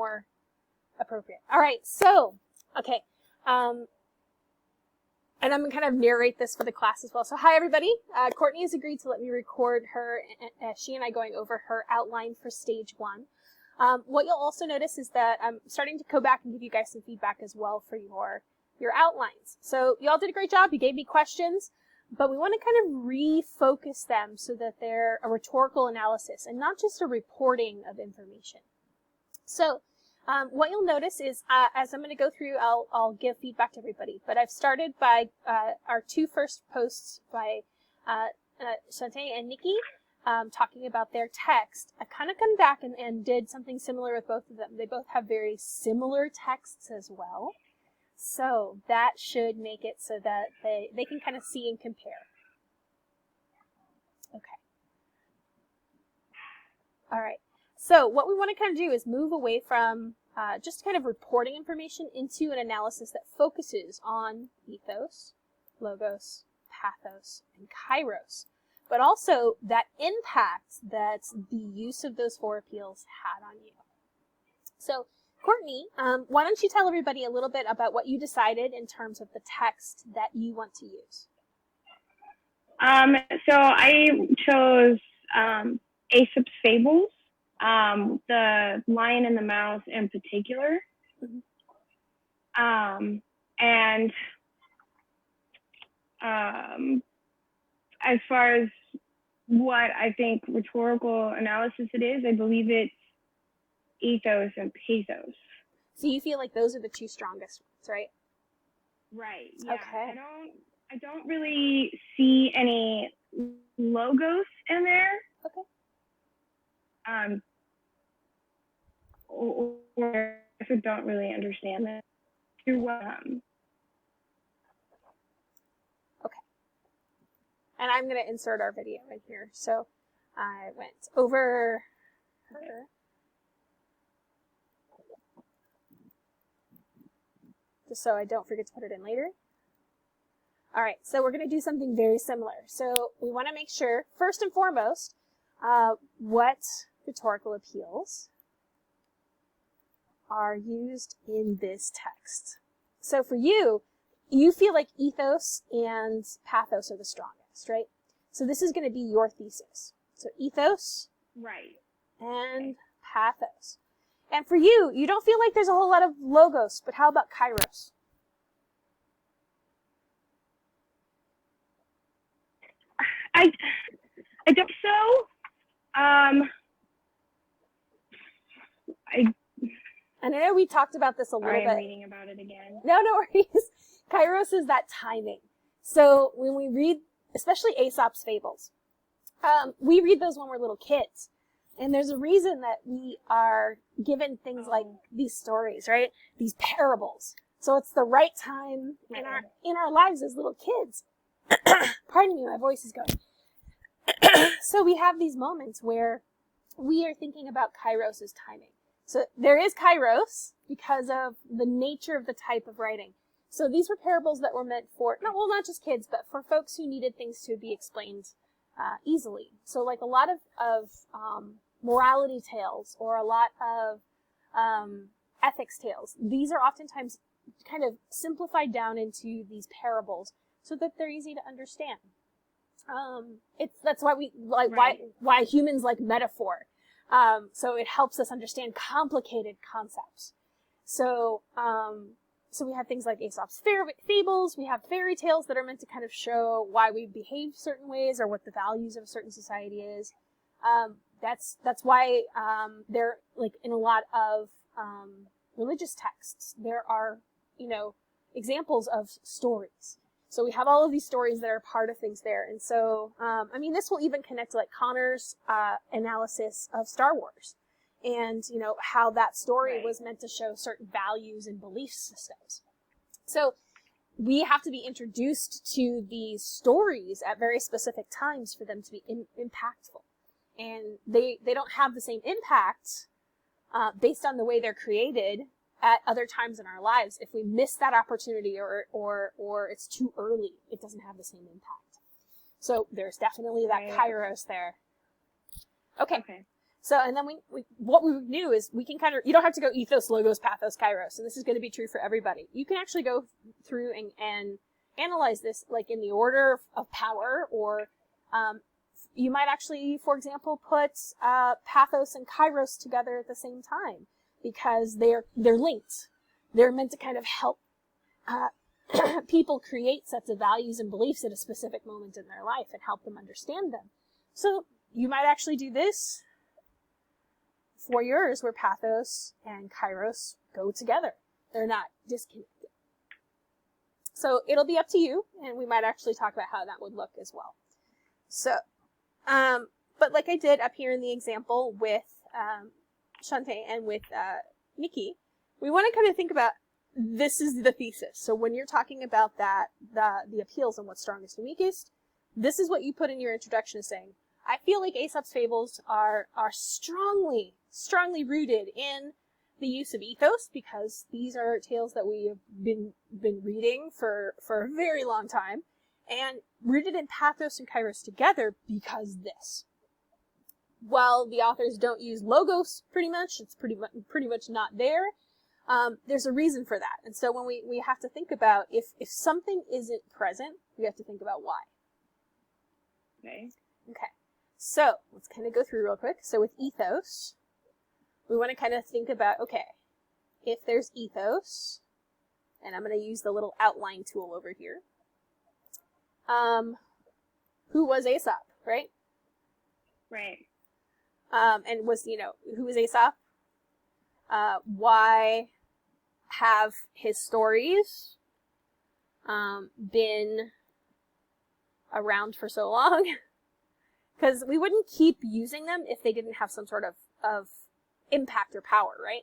more appropriate. All right, so, okay. And I'm going to kind of narrate this for the class as well. So hi, everybody. Courtney has agreed to let me record her, she and I going over her outline for stage 1. What you'll also notice is that I'm starting to go back and give you guys some feedback as well for your outlines. So you all did a great job. You gave me questions, but we want to kind of refocus them so that they're a rhetorical analysis and not just a reporting of information. So what you'll notice is, as I'm going to go through, I'll give feedback to everybody. But I've started by our 2 first posts by Shante and Nikki, talking about their text. I kind of come back and did something similar with both of them. They both have very similar texts as well. So that should make it so that they can kind of see and compare. Okay. All right. So what we want to kind of do is move away from just kind of reporting information into an analysis that focuses on ethos, logos, pathos, and kairos, but also that impact that the use of those 4 appeals had on you. So Courtney, why don't you tell everybody a little bit about what you decided in terms of the text that you want to use? So I chose Aesop's Fables. The Lion and the Mouse in particular. And as far as what I think rhetorical analysis it is, I believe it's ethos and pathos. So you feel like those are the 2 strongest ones, right? Right. Yeah. Okay. I don't really see any logos in there. Okay. Or I don't really understand that. Okay. And I'm going to insert our video right here. So I went over her. Just so I don't forget to put it in later. All right, so we're going to do something very similar. So we want to make sure, first and foremost, what rhetorical appeals are used in this text. So for you, you feel like ethos and pathos are the strongest, right? So this is going to be your thesis. So ethos, right, and pathos. And for you, you don't feel like there's a whole lot of logos, but how about kairos? I think so. And I know we talked about this a little bit. I'm reading about it again. No worries. Kairos is that timing. So when we read, especially Aesop's Fables, we read those when we're little kids. And there's a reason that we are given things like these stories, right? These parables. So it's the right time in our lives as little kids. Pardon me, my voice is going. So we have these moments where we are thinking about Kairos as timing. So there is Kairos because of the nature of the type of writing. So these were parables that were meant for, not just kids, but for folks who needed things to be explained easily. So like a lot of morality tales or a lot of ethics tales, these are oftentimes kind of simplified down into these parables so that they're easy to understand. That's why we like, right. why humans like metaphor. So it helps us understand complicated concepts. So we have things like Aesop's Fables. We have fairy tales that are meant to kind of show why we behave certain ways or what the values of a certain society is. That's why they're like in a lot of religious texts there are examples of stories. So we have all of these stories that are part of things there. And so, this will even connect to like Connor's analysis of Star Wars and, how that story was meant to show certain values and belief systems. So we have to be introduced to these stories at very specific times for them to be impactful. And they don't have the same impact based on the way they're created at other times in our lives. If we miss that opportunity or it's too early, it doesn't have the same impact. So there's definitely that kairos there. Okay. So, and then what we knew is we can kind of, you don't have to go ethos, logos, pathos, kairos, and this is going to be true for everybody. You can actually go through and analyze this like in the order of power, or you might actually, for example, put pathos and kairos together at the same time because they're linked. They're meant to kind of help people create sets of values and beliefs at a specific moment in their life and help them understand them. So you might actually do this for yours where pathos and kairos go together. They're not disconnected. So it'll be up to you, and we might actually talk about how that would look as well. So, but like I did up here in the example with Shante and with Nikki, we want to kind of think about this is the thesis. So when you're talking about that, the appeals and what's strongest and weakest, this is what you put in your introduction saying, I feel like Aesop's fables are strongly rooted in the use of ethos, because these are tales that we have been reading for a very long time, and rooted in pathos and kairos together because this. While the authors don't use logos pretty much, it's pretty much not there, there's a reason for that. And so when we have to think about if something isn't present, we have to think about why. Okay. So let's kind of go through real quick. So with ethos, we want to kind of think about, okay, if there's ethos, and I'm going to use the little outline tool over here. Who was Aesop, right? Right. And was, who was Aesop? Why have his stories been around for so long? Because we wouldn't keep using them if they didn't have some sort of impact or power, right?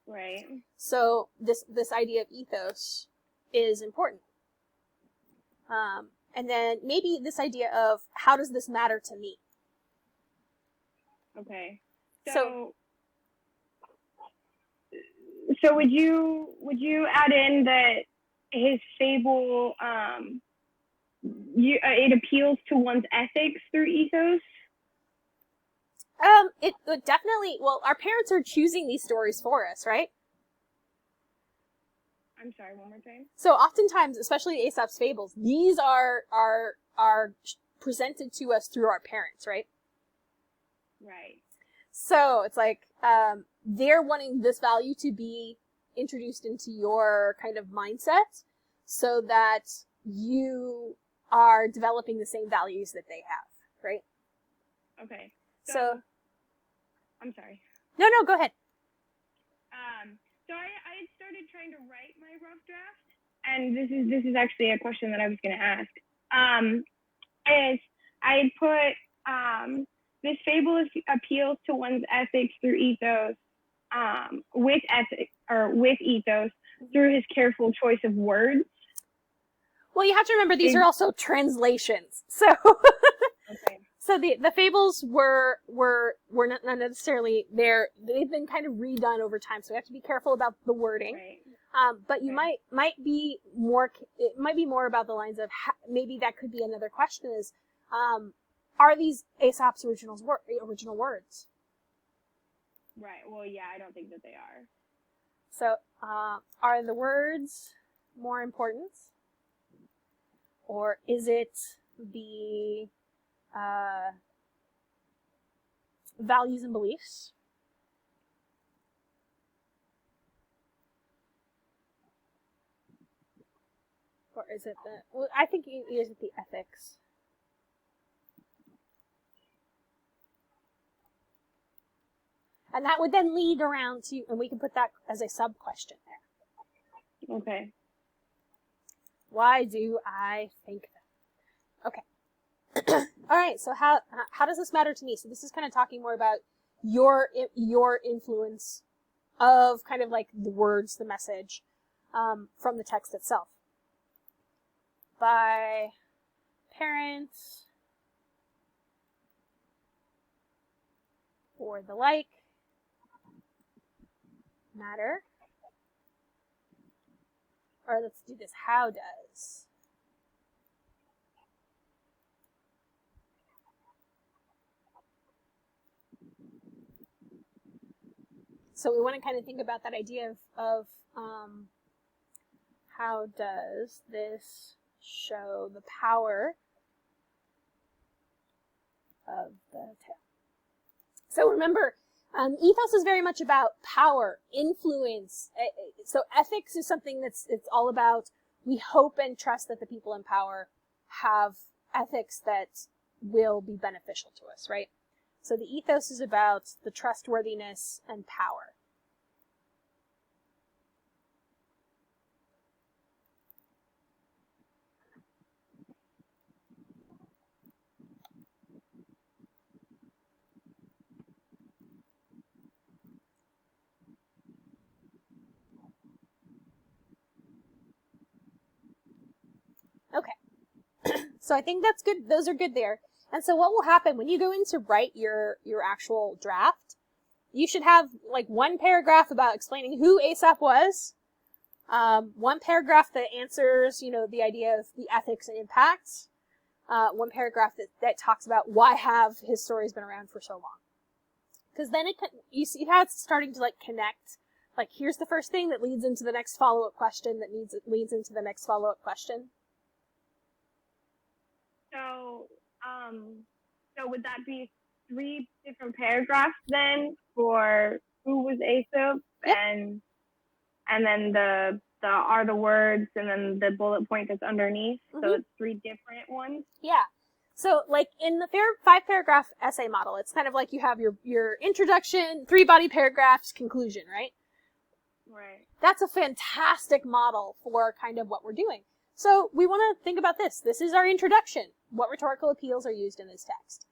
Right. So this idea of ethos is important. And then maybe this idea of how does this matter to me? Okay. So would you add in that his fable it appeals to one's ethics through ethos? It definitely, well, our parents are choosing these stories for us, right? I'm sorry, one more time. So oftentimes, especially Aesop's fables, these are presented to us through our parents, right? Right. So it's like, they're wanting this value to be introduced into your kind of mindset so that you are developing the same values that they have, right? Okay. So I'm sorry. No, go ahead. So I had started trying to write my rough draft, and this is actually a question that I was going to ask. Is I had put this fable appeals to one's ethics through ethos, with ethos through his careful choice of words. Well, you have to remember these are also translations, so. Okay. So the fables were not necessarily there. They've been kind of redone over time, so we have to be careful about the wording. Right. But you might be more. It might be more about the lines of maybe that could be another question: is are these Aesop's original words? Right. Well, yeah, I don't think that they are. So are the words more important, or is it the values and beliefs? Or is it I think it is the ethics. And that would then lead around to, and we can put that as a sub-question there. Okay. Why do I think that? Okay. All right, so how does this matter to me? So this is kind of talking more about your influence of kind of like the words, the message, from the text itself. By parents or the like matter. Or let's do this, how does. So we want to kind of think about that idea of how does this show the power of the tale. So remember, ethos is very much about power, influence. So ethics is something it's all about, we hope and trust that the people in power have ethics that will be beneficial to us, right? So the ethos is about the trustworthiness and power. Okay. So I think that's good. Those are good there. And so what will happen when you go in to write your actual draft, you should have like one paragraph about explaining who Aesop was, one paragraph that answers, the idea of the ethics and impacts, one paragraph that talks about why have his stories been around for so long. Because then you see how it's starting to connect. Like, here's the first thing that leads into the next follow-up question that leads into the next follow-up question. So would that be 3 different paragraphs then for who was Aesop? Yep. And then the are the words and then the bullet point that's underneath. Mm-hmm. So it's 3 different ones. Yeah. So like in the 5-paragraph essay model, it's kind of like you have your introduction, 3 body paragraphs, conclusion, right? Right. That's a fantastic model for kind of what we're doing. So we want to think about this. This is our introduction. What rhetorical appeals are used in this text?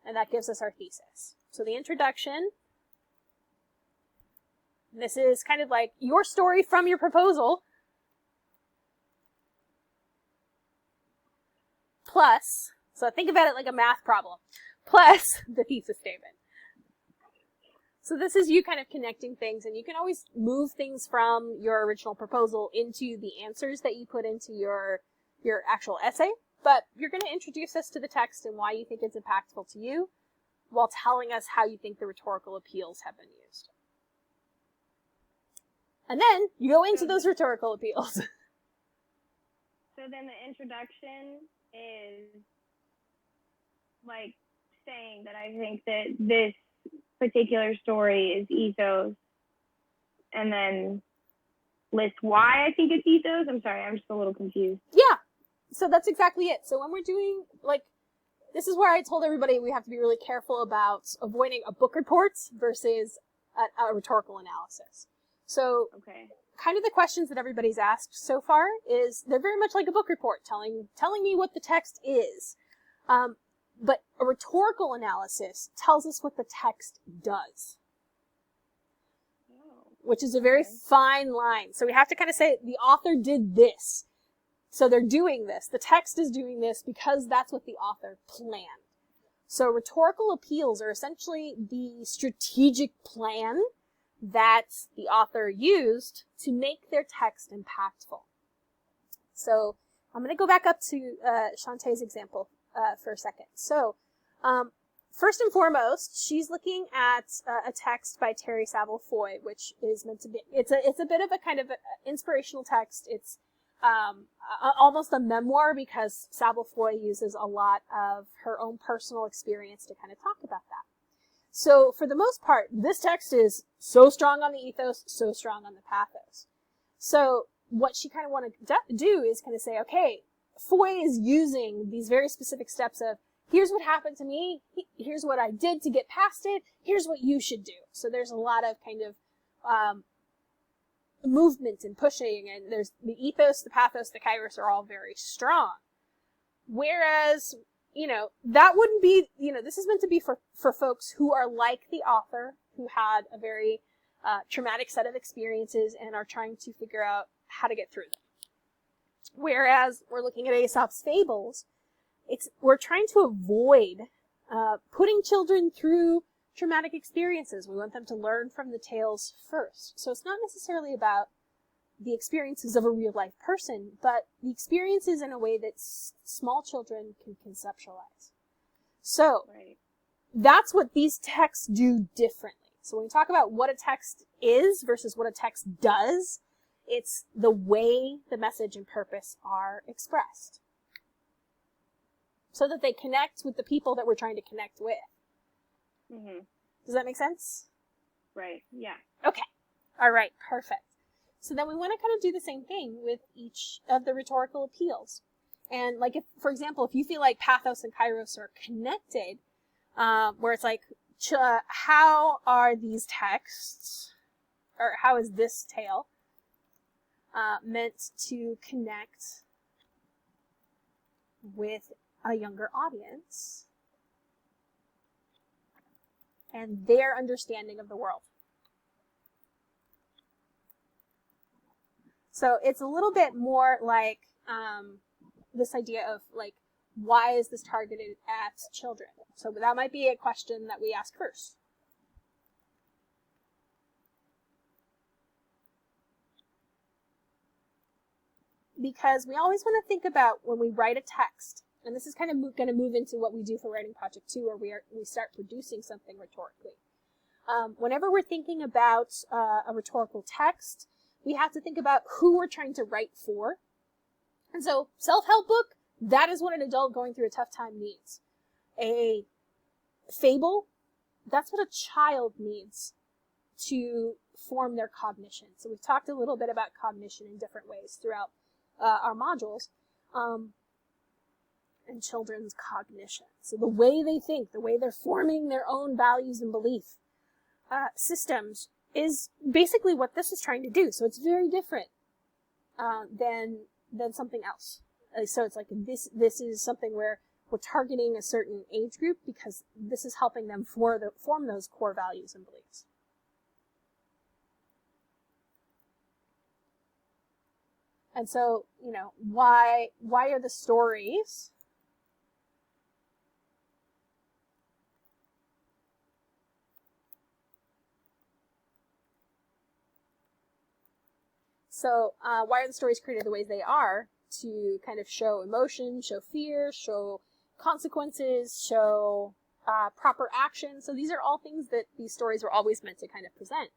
And that gives us our thesis. So the introduction, this is kind of like your story from your proposal, plus, so think about it like a math problem, plus the thesis statement. So this is you kind of connecting things, and you can always move things from your original proposal into the answers that you put into your actual essay, but you're going to introduce us to the text and why you think it's impactful to you, while telling us how you think the rhetorical appeals have been used. And then you go into those rhetorical appeals. So then the introduction is like saying that I think that this particular story is ethos, and then list why I think it's ethos. I'm sorry, I'm just a little confused. Yeah, so that's exactly it. So when we're doing, this is where I told everybody we have to be really careful about avoiding a book report versus a rhetorical analysis. So kind of the questions that everybody's asked so far is, they're very much like a book report, telling me what the text is. But a rhetorical analysis tells us what the text does, which is a very fine line. So we have to kind of say, the author did this, so they're doing this. The text is doing this because that's what the author planned. So rhetorical appeals are essentially the strategic plan that the author used to make their text impactful. So I'm going to go back up to Shantae's example for a second. So first and foremost, she's looking at a text by Terry Saville Foy, which is meant to be, it's a bit of a kind of inspirational text. It's almost a memoir, because Saville Foy uses a lot of her own personal experience to kind of talk about that. So for the most part, this text is so strong on the ethos, so strong on the pathos. So what she kind of want to do is kind of say, okay, Foy is using these very specific steps of, here's what happened to me, here's what I did to get past it, here's what you should do. So there's a lot of kind of movement and pushing, and there's the ethos, the pathos, the kairos are all very strong. Whereas, that wouldn't be, this is meant to be for folks who are like the author, who had a very traumatic set of experiences and are trying to figure out how to get through them. Whereas we're looking at Aesop's fables, we're trying to avoid putting children through traumatic experiences. We want them to learn from the tales first. So it's not necessarily about the experiences of a real life person, but the experiences in a way that small children can conceptualize. So that's what these texts do differently. So when we talk about what a text is versus what a text does, it's the way the message and purpose are expressed, so that they connect with the people that we're trying to connect with. Mm-hmm. Does that make sense? Right. Yeah. Okay. All right. Perfect. So then we want to kind of do the same thing with each of the rhetorical appeals. And like, if, for example, if you feel like pathos and kairos are connected, where it's like, how are these texts, or how is this tale meant to connect with a younger audience and their understanding of the world? So it's a little bit more like this idea of like, why is this targeted at children? So that might be a question that we ask first. Because we always want to think about when we write a text, and this is kind of going to move into what we do for Writing Project 2, where we start producing something rhetorically. Whenever we're thinking about a rhetorical text, we have to think about who we're trying to write for. And so, self-help book, that is what an adult going through a tough time needs. A fable, that's what a child needs to form their cognition. So we've talked a little bit about cognition in different ways throughout our modules, and children's cognition. So the way they think, the way they're forming their own values and belief systems is basically what this is trying to do. So it's very different than something else. So it's like this is something where we're targeting a certain age group because this is helping them form those core values and beliefs. And so, why are the stories created the ways they are? To kind of show emotion, show fear, show consequences, show proper action. So these are all things that these stories were always meant to kind of present.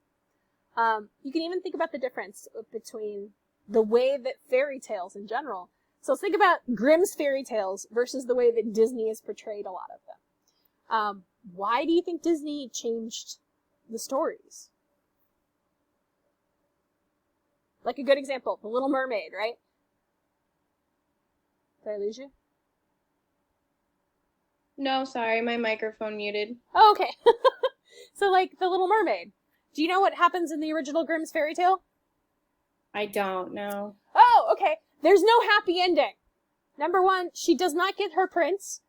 You can even think about the difference between the way that fairy tales in general. So let's think about Grimm's fairy tales versus the way that Disney has portrayed a lot of them. Why do you think Disney changed the stories? Like a good example, The Little Mermaid, right? Did I lose you? No, sorry, my microphone muted. Oh, okay. So like The Little Mermaid. Do you know what happens in the original Grimm's fairy tale? I don't know. Oh, okay. There's no happy ending. Number one, she does not get her prince.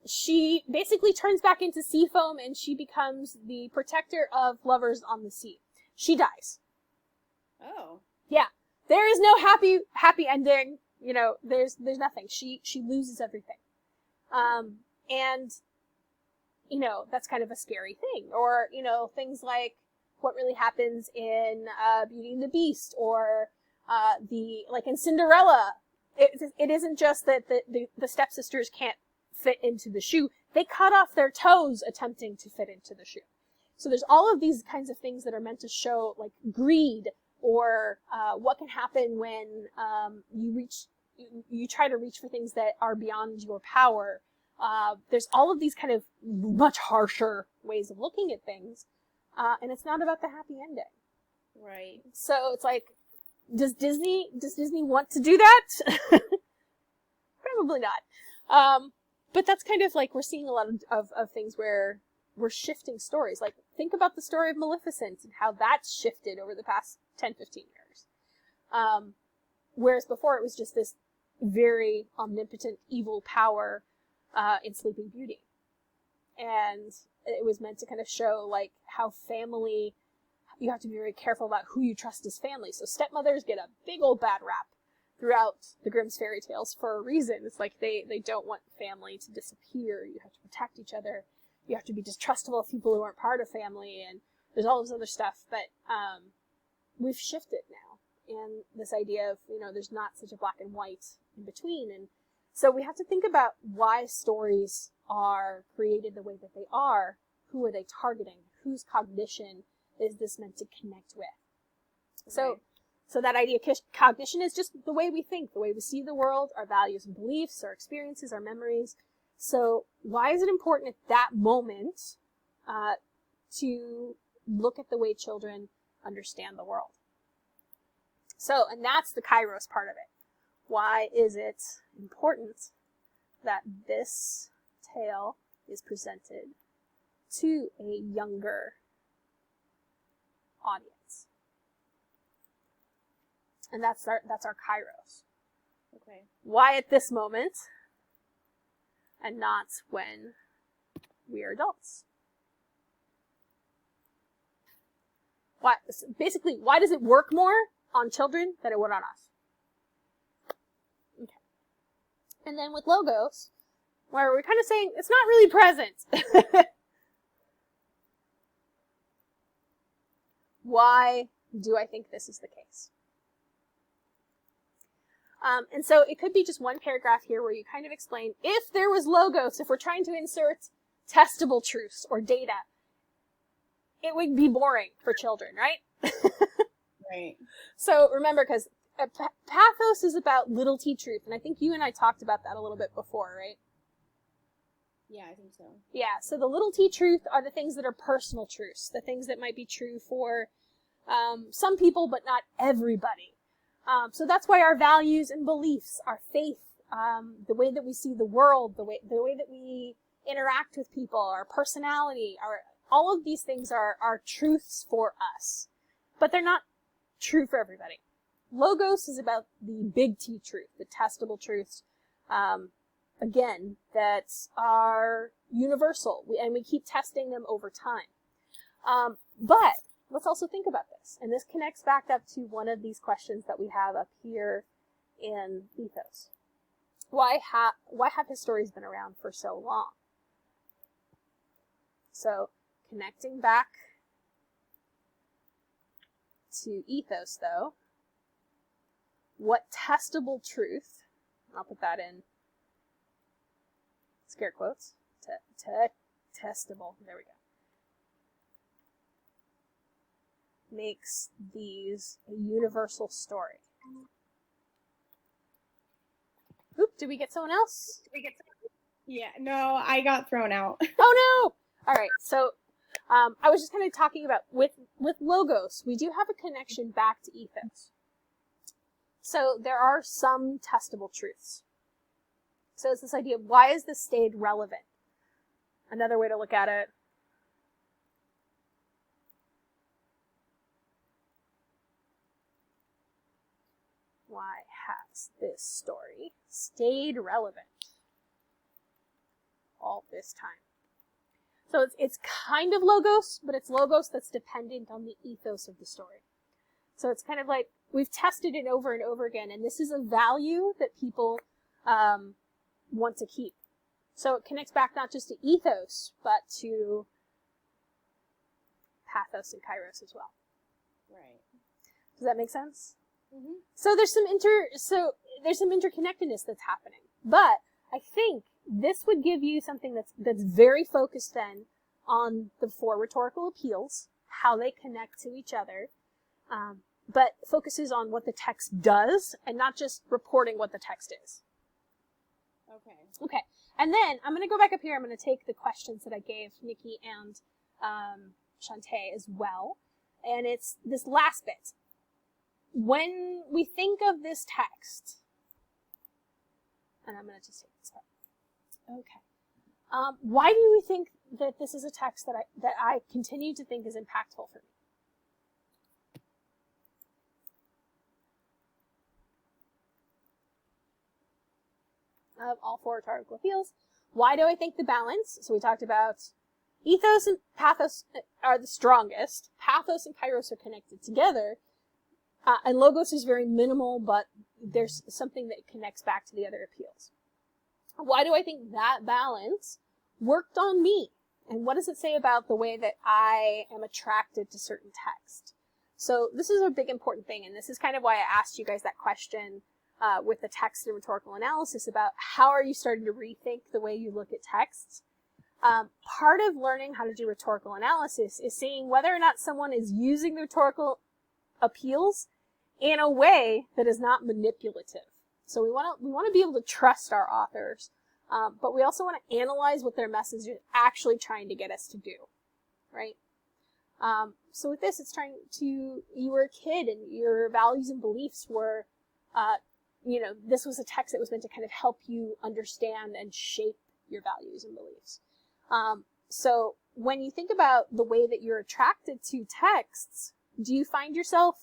She basically turns back into sea foam and she becomes the protector of lovers on the sea. She dies. Oh. Yeah. There is no happy ending. There's nothing. She loses everything. And that's kind of a scary thing. Or, things like what really happens in Beauty and the Beast, or in Cinderella. It isn't just that the stepsisters can't fit into the shoe. They cut off their toes attempting to fit into the shoe. So there's all of these kinds of things that are meant to show like greed, or what can happen when you try to reach for things that are beyond your power. There's all of these kind of much harsher ways of looking at things, and it's not about the happy ending. Right. So it's like, does Disney want to do that? Probably not. But that's kind of like, we're seeing a lot of things where we're shifting stories. Like, think about the story of Maleficent and how that's shifted over the past 10, 15 years. Whereas before it was just this very omnipotent evil power in Sleeping Beauty. And it was meant to kind of show like how family, you have to be very careful about who you trust as family. So stepmothers get a big old bad rap throughout the Grimm's fairy tales for a reason. It's like they don't want family to disappear. You have to protect each other. You have to be distrustful of people who aren't part of family, and there's all this other stuff. But we've shifted now, and this idea of, there's not such a black and white in between. And so we have to think about why stories are created the way that they are. Who are they targeting? whose cognition is this meant to connect with? Right. So that idea of cognition is just the way we think, the way we see the world, our values and beliefs, our experiences, our memories. So why is it important at that moment to look at the way children understand the world? So, and that's the Kairos part of it. Why is it important that this tale is presented to a younger audience? And that's our Kairos. Okay. Why at this moment and not when we are adults? Why, basically, why does it work more on children than it would on us? Okay. And then with logos, where we're kind of saying it's not really present. Why do I think this is the case? And so it could be just one paragraph here where you kind of explain, if there was logos, if we're trying to insert testable truths or data, it would be boring for children, right? Right. So remember, because pathos is about little t truth, and I think you and I talked about that a little bit before, right? Yeah, I think so. Yeah, so the little t truth are the things that are personal truths, the things that might be true for some people, but not everybody. So that's why our values and beliefs, our faith, the way that we see the world, the way that we interact with people, our personality, all of these things are truths for us, but they're not true for everybody. Logos is about the big T truth, the testable truths, again, that are universal, and we keep testing them over time. But let's also think about this, and this connects back up to one of these questions that we have up here in Ethos. Why have his stories been around for so long? So, connecting back to Ethos, though, what testable truth, I'll put that in scare quotes, testable, there we go, makes these a universal story? Oop, did we get someone else? Yeah, no, I got thrown out. Oh no! Alright, so I was just kind of talking about, with logos, we do have a connection back to ethos. So there are some testable truths. So it's this idea of, why is this stayed relevant? Another way to look at it. Why has this story stayed relevant all this time? So it's kind of logos, but it's logos that's dependent on the ethos of the story. So it's kind of like, we've tested it over and over again, and this is a value that people want to keep. So it connects back not just to ethos, but to pathos and kairos as well. Right. Does that make sense? Mm-hmm. So there's some interconnectedness that's happening. But I think this would give you something that's very focused then on the four rhetorical appeals, how they connect to each other, but focuses on what the text does and not just reporting what the text is. Okay. Okay. And then I'm going to go back up here. I'm going to take the questions that I gave Nikki and Shantae as well. And it's this last bit. When we think of this text, and I'm going to just take this part. Okay. Why do we think that this is a text that I continue to think is impactful for me? Of all four rhetorical appeals, why do I think the balance? So we talked about ethos and pathos are the strongest. Pathos and kairos are connected together. And logos is very minimal, but there's something that connects back to the other appeals. Why do I think that balance worked on me? And what does it say about the way that I am attracted to certain text? So this is a big important thing, and this is kind of why I asked you guys that question with the text and rhetorical analysis about how are you starting to rethink the way you look at texts. Part of learning how to do rhetorical analysis is seeing whether or not someone is using the rhetorical appeals in a way that is not manipulative. So we want to be able to trust our authors, but we also want to analyze what their message is actually trying to get us to do, right? So with this, it's trying to, you were a kid and your values and beliefs were, this was a text that was meant to kind of help you understand and shape your values and beliefs. So when you think about the way that you're attracted to texts, do you find yourself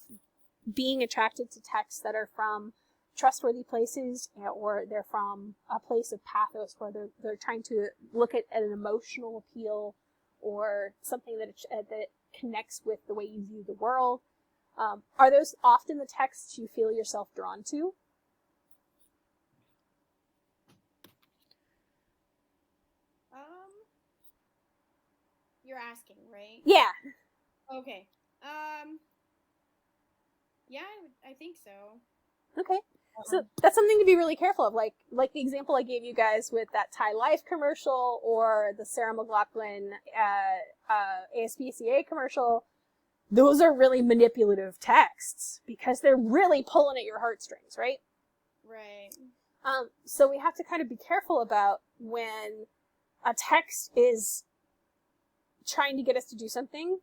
being attracted to texts that are from trustworthy places, or they're from a place of pathos where they're trying to look at an emotional appeal or something that connects with the way you view the world? Are those often the texts you feel yourself drawn to? You're asking, right? Yeah. Okay. Yeah, I think so. Okay. So that's something to be really careful of. Like the example I gave you guys with that Thai Life commercial or the Sarah McLachlan ASPCA commercial. Those are really manipulative texts because they're really pulling at your heartstrings, right? Right. So we have to kind of be careful about when a text is trying to get us to do something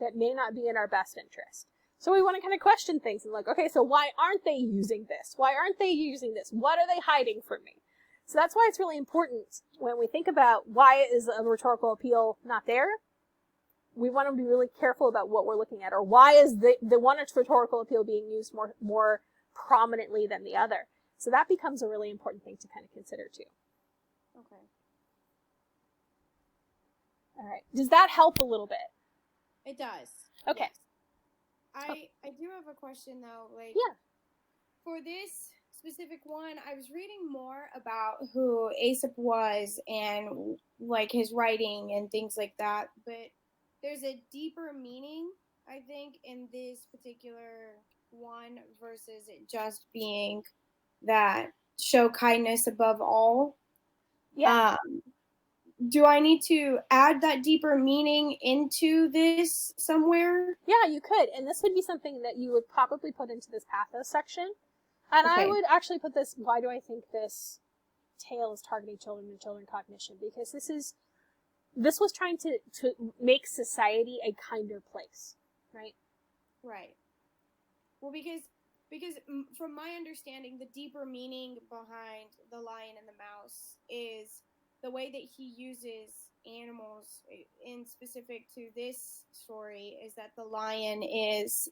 that may not be in our best interest. So we want to kind of question things and like, okay, so why aren't they using this? Why aren't they using this? What are they hiding from me? So that's why it's really important when we think about why is a rhetorical appeal not there. We want to be really careful about what we're looking at, or why is the one rhetorical appeal being used more prominently than the other. So that becomes a really important thing to kind of consider too. Okay. All right. Does that help a little bit? It does. Okay. Yes. I do have a question though. Like, yeah. For this specific one, I was reading more about who Aesop was and like his writing and things like that. But there's a deeper meaning, I think, in this particular one versus it just being that show kindness above all. Yeah. Do I need to add that deeper meaning into this somewhere? Yeah, you could. And this would be something that you would probably put into this pathos section. And Okay. I would actually put this, why do I think this tale is targeting children and children cognition? Because this was trying to make society a kinder place, right? Right. Well, because from my understanding, the deeper meaning behind the lion and the mouse is the way that he uses animals in specific to this story is that the lion is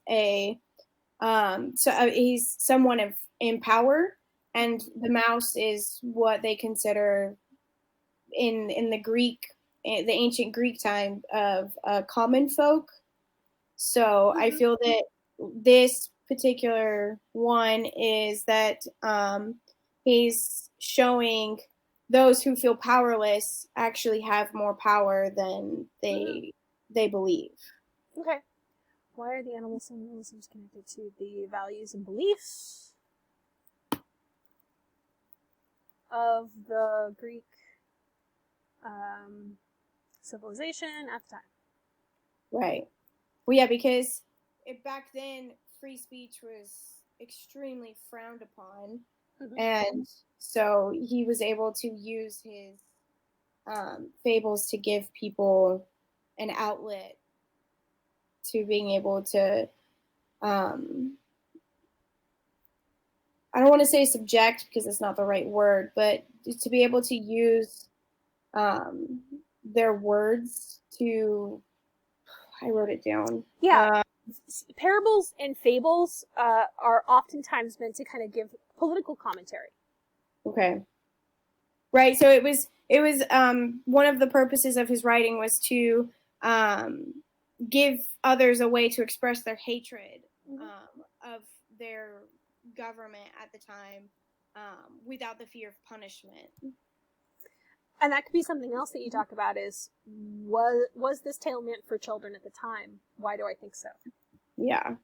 he's someone in power, and the mouse is what they consider in the ancient Greek time of common folk. So I feel that this particular one is that he's showing those who feel powerless actually have more power than they believe. Okay. Why are the animal symbolisms connected to the values and beliefs of the Greek civilization at the time? Right. Well, yeah, because back then free speech was extremely frowned upon, and so he was able to use his fables to give people an outlet to being able to I don't want to say subject because it's not the right word, but to be able to use their words to, I wrote it down. Yeah. Parables and fables are oftentimes meant to kind of give political commentary. Okay. Right. So it was one of the purposes of his writing was to give others a way to express their hatred of their government at the time without the fear of punishment. And that could be something else that you talk about is, was this tale meant for children at the time? Why do I think so? Yeah.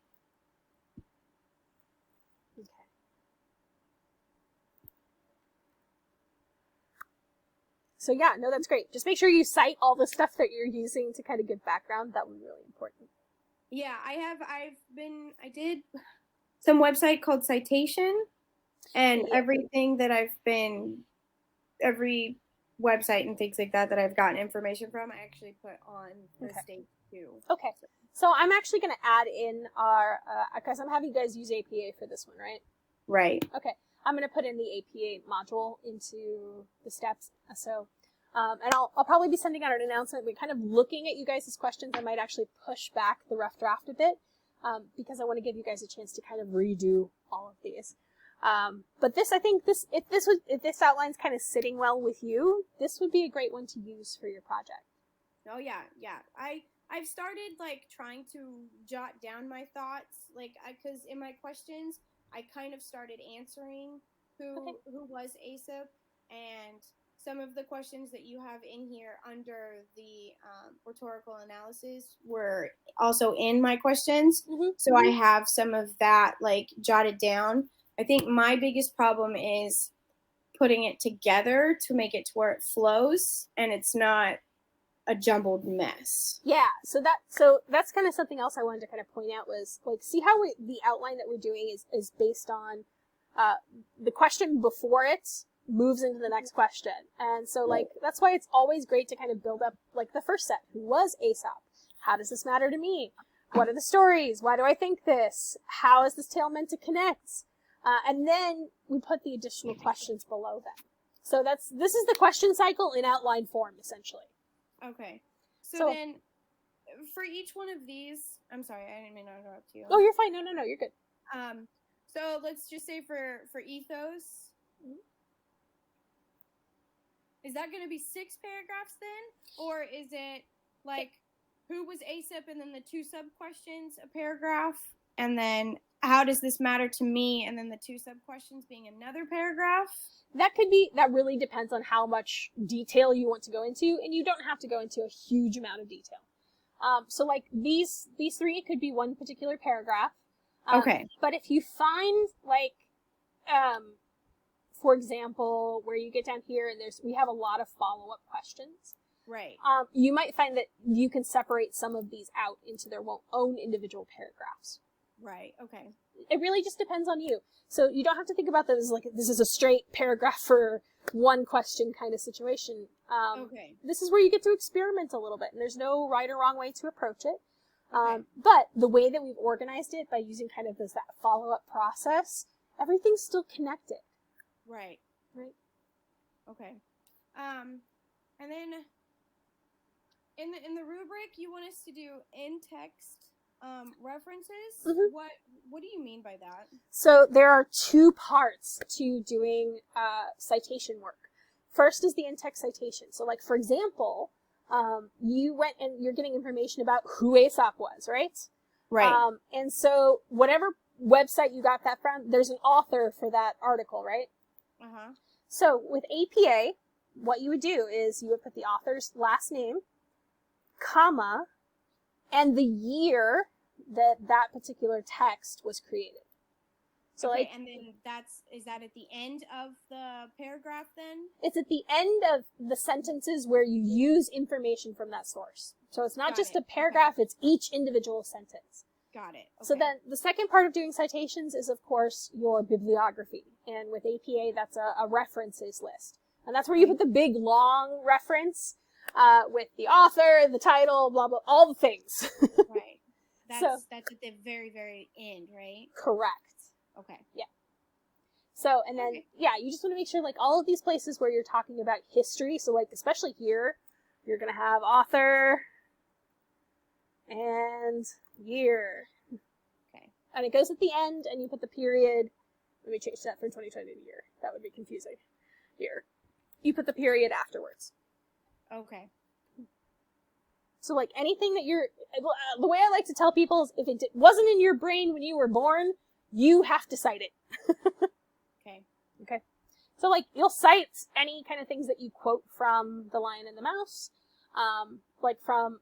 So yeah, no, that's great. Just make sure you cite all the stuff that you're using to kind of give background. That would be really important. Yeah, I did some website called Citation, and Yeah. everything that every website and things like that I've gotten information from, I actually put on the stage too. Okay. So I'm actually going to add in our, because I'm having you guys use APA for this one, right? Right. Okay. I'm going to put in the APA module into the steps. So, and I'll probably be sending out an announcement. We're kind of looking at you guys' questions. I might actually push back the rough draft a bit, because I want to give you guys a chance to kind of redo all of these. But this, I think if this outline's kind of sitting well with you, this would be a great one to use for your project. Oh yeah. I've started like trying to jot down my thoughts, like, cause in my questions, I kind of started answering who was ASIP, and some of the questions that you have in here under the rhetorical analysis were also in my questions. Mm-hmm. So I have some of that like jotted down. I think my biggest problem is putting it together to make it to where it flows and it's not a jumbled mess. Yeah, so that's kind of something else I wanted to kind of point out was, like, see how the outline that we're doing is based on the question before it moves into the next question. And so, like, that's why it's always great to kind of build up, like, the first set. Who was Aesop? How does this matter to me? What are the stories? Why do I think this? How is this tale meant to connect? And then we put the additional questions below them. So this is the question cycle in outline form, essentially. Okay. So then, for each one of these, I'm sorry, I didn't mean to interrupt you. Oh, you're fine. No, you're good. So let's just say for ethos, is that going to be 6 paragraphs then? Or is it like, who was ASIP and then the 2 sub-questions, a paragraph? And then, how does this matter to me? And then the 2 sub-questions being another paragraph? That really depends on how much detail you want to go into, and you don't have to go into a huge amount of detail. So like these 3 could be one particular paragraph. Okay. But if you find like, for example, where you get down here and we have a lot of follow-up questions. Right. You might find that you can separate some of these out into their own individual paragraphs. Right. Okay. It really just depends on you. So you don't have to think about this as like, this is a straight paragraph for one question kind of situation. Okay. This is where you get to experiment a little bit, and there's no right or wrong way to approach it. Okay. But the way that we've organized it by using kind of that follow-up process, everything's still connected. Right. Right. Okay. And then in the rubric, you want us to do in-text references. Mm-hmm. What do you mean by that? So there are 2 parts to doing citation work. First is the in-text citation. So like, for example, you went and you're getting information about who Aesop was, right? Right. And so whatever website you got that from, there's an author for that article, right? Uh-huh. So with APA, what you would do is you would put the author's last name, comma, and the year that particular text was created. So okay, like, and then is that at the end of the paragraph then? It's at the end of the sentences where you use information from that source. So it's not just a paragraph, it's each individual sentence. Got it. Okay. So then the second part of doing citations is, of course, your bibliography. And with APA, that's a references list. And that's where you put the big, long reference with the author, the title, blah, blah, all the things. Right. That's at the very, very end, right? Correct. Okay. Yeah. So, and then, you just want to make sure, like, all of these places where you're talking about history, so, like, especially here, you're going to have author and year. Okay. And it goes at the end, and you put the period. Let me change that from 2020 to year. That would be confusing. Year. You put the period afterwards. Okay. So, like, anything that the way I like to tell people is if it wasn't in your brain when you were born, you have to cite it. Okay. Okay. So, like, you'll cite any kind of things that you quote from The Lion and the Mouse. Like I'm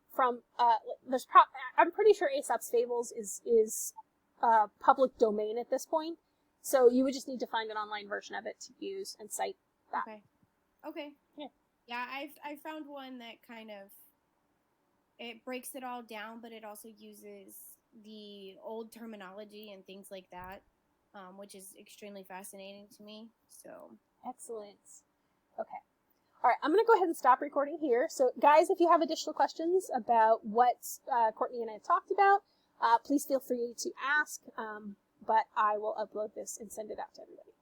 pretty sure Aesop's Fables is public domain at this point. So you would just need to find an online version of it to use and cite that. Okay. Okay. Yeah. Yeah, I found one that kind of, it breaks it all down, but it also uses the old terminology and things like that, which is extremely fascinating to me. So Excellent. Okay. All right, I'm going to go ahead and stop recording here. So, guys, if you have additional questions about what Courtney and I have talked about, please feel free to ask, but I will upload this and send it out to everybody.